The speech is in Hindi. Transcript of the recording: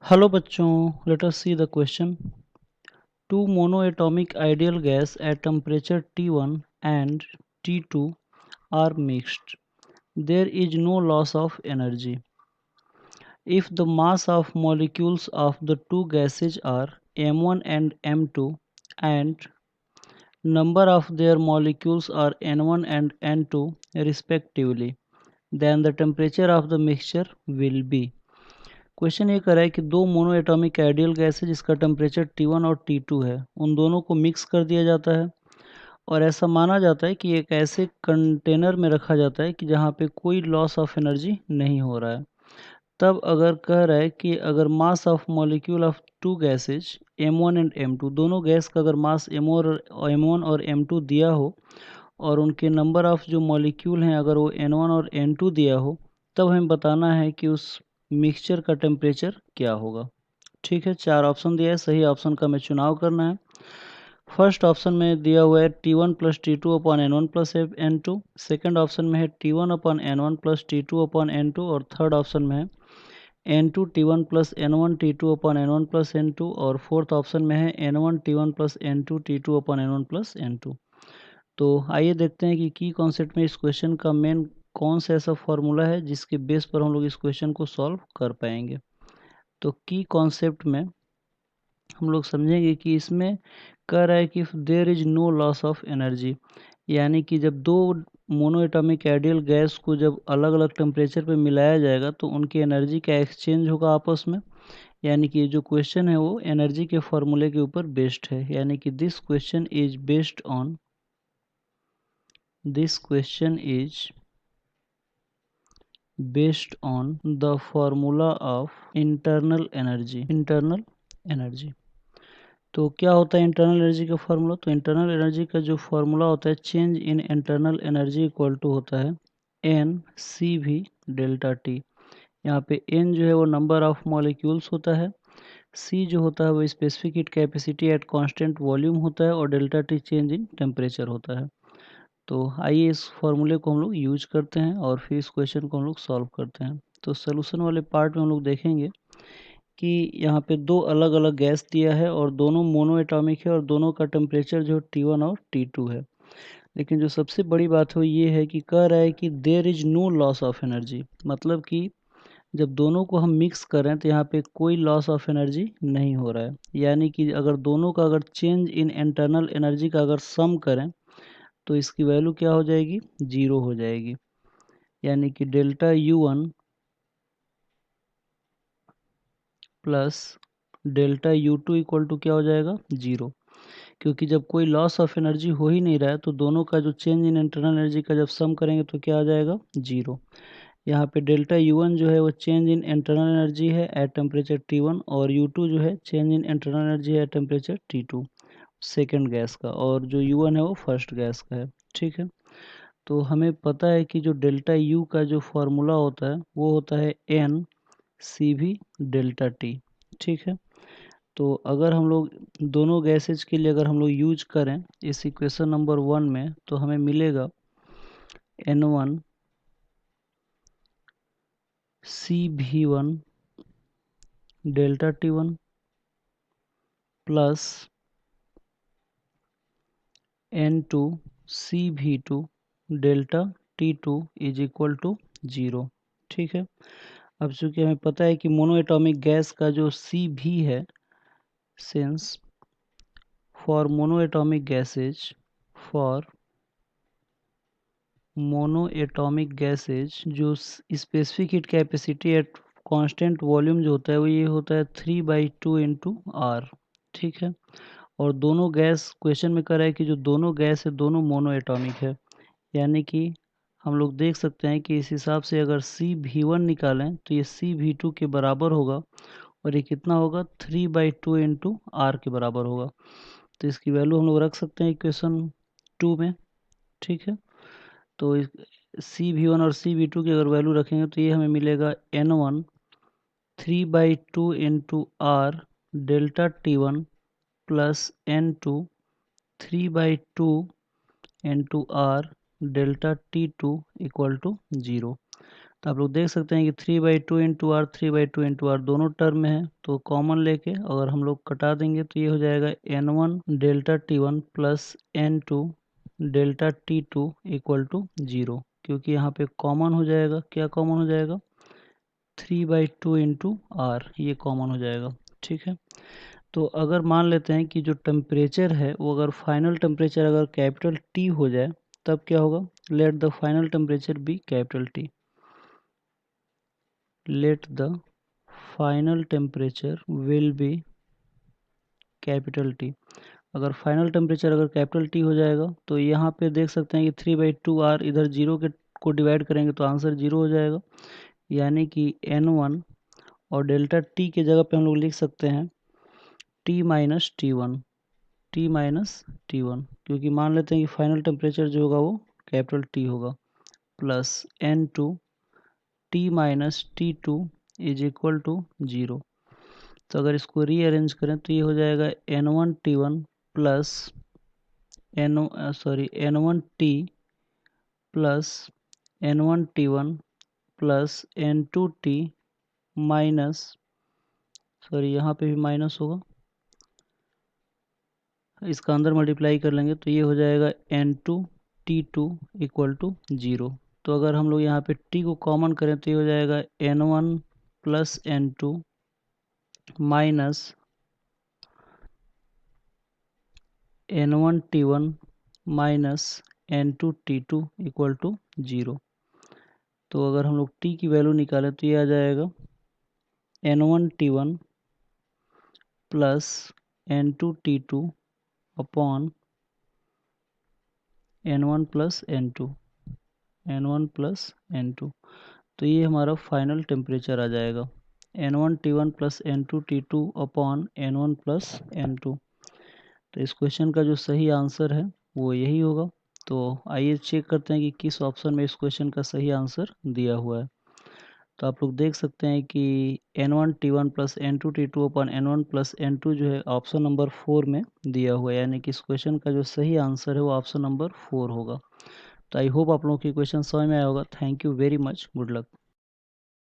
Hello बच्चों, let us see the question. Two monoatomic ideal gas at temperature T1 and T2 are mixed. There is no loss of energy. If the mass of molecules of the two gases are M1 and M2 and number of their molecules are N1 and N2 respectively, then the temperature of the mixture will be. Question ये कर रहा है कि दो मोनो एटॉमिक आइडियल गैस है जिसका टेम्परेचर T1 और T2 है, उन दोनों को मिक्स कर दिया जाता है और ऐसा माना जाता है कि एक ऐसे कंटेनर में रखा जाता है कि जहाँ पे कोई लॉस ऑफ एनर्जी नहीं हो रहा है। तब अगर कह रहा है कि अगर mass of molecule of to gases M1 and M2, दोनों गैस का अगर मास M1 और M2 दिया हो और उनके नंबर ऑफ जो मॉलिक्यूल हैं अगर वो N1 और N2 दिया हो, तब हमें बताना है कि उस मिक्सचर का टेम्परेचर क्या होगा। ठीक है, चार ऑप्शन दिया है, सही ऑप्शन का हमें चुनाव करना है। फर्स्ट ऑप्शन में दिया हुआ है T1 plus T2 upon N1 plus N2। Second option में है T1 upon N1 plus T2 upon N2 और थर्ड ऑप्शन में है N2 T1 plus N1 T2 upon N1 plus N2 और फोर्थ ऑप्शन में है N1 T1 plus N2 T2 upon N1 plus N2। तो आइए देखते हैं कि की कॉन्सेप्ट में इस क्वेश्चन का मेन कौन सा ऐसा फॉर्मूला है जिसके बेस पर हम लोग इस क्वेश्चन को सॉल्व कर पाएंगे। तो की कॉन्सेप्ट में हम लोग समझेंगे कि इसमें कह रहा है कि there is no loss of energy, यानी कि जब दो मोनो एटॉमिक आइडियल गैस को जब अलग अलग टेम्परेचर पे मिलाया जाएगा तो उनकी एनर्जी का एक्सचेंज होगा आपस में, यानी कि जो क्वेश्चन है वो एनर्जी के फॉर्मूले के ऊपर बेस्ड है, यानी कि this question is based on the formula of internal energy। तो क्या होता है इंटरनल एनर्जी का फार्मूला? तो इंटरनल एनर्जी का जो फार्मूला होता है change in internal energy equal to होता है N C V delta T. यहाँ पे एन जो है वो नंबर ऑफ मॉलिक्यूल्स होता है, सी जो होता है वो specific heat capacity at constant volume होता है और delta T change in temperature होता है। तो आइए इस फॉर्मूले को हम लोग यूज करते हैं और फिर इस क्वेश्चन को हम लोग सॉल्व करते हैं। तो सोल्यूशन वाले पार्ट में हम लोग देखेंगे कि यहाँ पे दो अलग अलग गैस दिया है और दोनों मोनो एटॉमिक है और दोनों का टेम्परेचर जो T1 और T2 है। लेकिन जो सबसे बड़ी बात हो ये है कि कह रहा है कि there is no loss of energy, मतलब कि जब दोनों को हम मिक्स करें तो यहाँ पे कोई लॉस ऑफ एनर्जी नहीं हो रहा है, यानी कि अगर दोनों का अगर चेंज इन इंटरनल एनर्जी का अगर सम करें तो इसकी वैल्यू क्या हो जाएगी? जीरो हो जाएगी, यानी कि delta U1 plus delta U2 equal to क्या हो जाएगा? जीरो। क्योंकि जब कोई लॉस ऑफ एनर्जी हो ही नहीं रहा है तो दोनों का जो चेंज इन इंटरनल एनर्जी का जब सम करेंगे तो क्या आ जाएगा? जीरो। यहाँ पे डेल्टा U1 जो है वो चेंज इन इंटरनल एनर्जी है एट टेम्परेचर T1 और U2 जो है चेंज इन इंटरनल एनर्जी है at temperature T2 second gas का, और जो U1 है वो फर्स्ट गैस का है। ठीक है, तो हमें पता है कि जो डेल्टा U का जो फॉर्मूला होता है वो होता है N C V delta T. ठीक है, तो अगर हम लोग दोनों गैसेज के लिए अगर हम लोग यूज करें इस इक्वेशन नंबर 1 में तो हमें मिलेगा N1 CV1 delta T1 plus N2 CV2 delta T2 is equal to zero. ठीक है, अब चूंकि हमें पता है कि मोनो एटॉमिक गैस का जो CV है, since for mono atomic gases जो specific heat capacity at constant volume जो होता है वो ये होता है 3/2 × R। ठीक है, और दोनों गैस क्वेश्चन में कह रहा है कि जो दोनों गैस है दोनों मोनो एटॉमिक है, यानी कि हम लोग देख सकते हैं कि इस हिसाब से अगर CV1 निकालें तो ये CV2 के बराबर होगा और ये कितना होगा? 3/2 × R के बराबर होगा। तो इसकी वैल्यू हम लोग रख सकते हैं इक्वेशन 2 में। ठीक है, तो CV1 और CV2 की अगर वैल्यू रखेंगे तो ये हमें मिलेगा N1 3/2 × R delta T1 plus N2 3/2 × R delta T2 equal to zero. आप लोग देख सकते हैं कि 3/2 इंटू आर 3/2 इंटू आर दोनों टर्म में है, तो कॉमन लेके अगर हम लोग कटा देंगे तो ये हो जाएगा n1 delta t1 plus n2 delta t2 equal to 0, क्योंकि यहाँ पे कॉमन हो जाएगा, क्या कॉमन हो जाएगा, 3/2 इंटू आर, ये कॉमन हो जाएगा। ठीक है, तो अगर मान लेते हैं कि जो टेम्परेचर है वो अगर फाइनल टेम्परेचर अगर कैपिटल T हो जाए तब क्या होगा, let the final temperature be capital T, let the final temperature will be capital T। अगर फाइनल टेम्परेचर अगर कैपिटल T हो जाएगा तो यहाँ पे देख सकते हैं कि 3/2 आर इधर जीरो के को डिवाइड करेंगे तो आंसर जीरो हो जाएगा, यानी कि n1 और डेल्टा T के जगह पे हम लोग लिख सकते हैं T minus T1, T minus T1, क्योंकि मान लेते हैं कि फाइनल टेम्परेचर जो होगा वो कैपिटल T होगा, plus n2 T minus T2 is equal to 0। तो अगर इसको रीअरेंज करें तो ये हो जाएगा n1t1 plus n1t plus n1t1 plus n2t minus, sorry यहाँ पे भी माइनस होगा, इसका अंदर मल्टीप्लाई कर लेंगे तो ये हो जाएगा n2t2 इक्वल टू 0। तो अगर हम लोग यहाँ पे t को कॉमन करें तो ये हो जाएगा n1 plus n2 minus n1t1 minus n2t2 equal to 0। तो अगर हम लोग t की वैल्यू निकालें तो ये आ जाएगा n1t1 plus n2t2 upon n1 plus n2, n1 plus n2। तो ये हमारा फाइनल टेम्परेचर आ जाएगा n1t1 plus n2t2 upon n1 plus n2। तो इस क्वेश्चन का जो सही आंसर है वो यही होगा। तो आइए चेक करते हैं कि किस ऑप्शन में इस क्वेश्चन का सही आंसर दिया हुआ है। तो आप लोग देख सकते हैं कि n1t1 plus n2t2 upon n1 plus n2 जो है ऑप्शन नंबर 4 में दिया हुआ है, यानी कि इस क्वेश्चन का जो सही आंसर है वो ऑप्शन नंबर 4 होगा। तो आई होप आप लोगों की क्वेश्चन समझ में आया होगा। Thank you very much, good luck.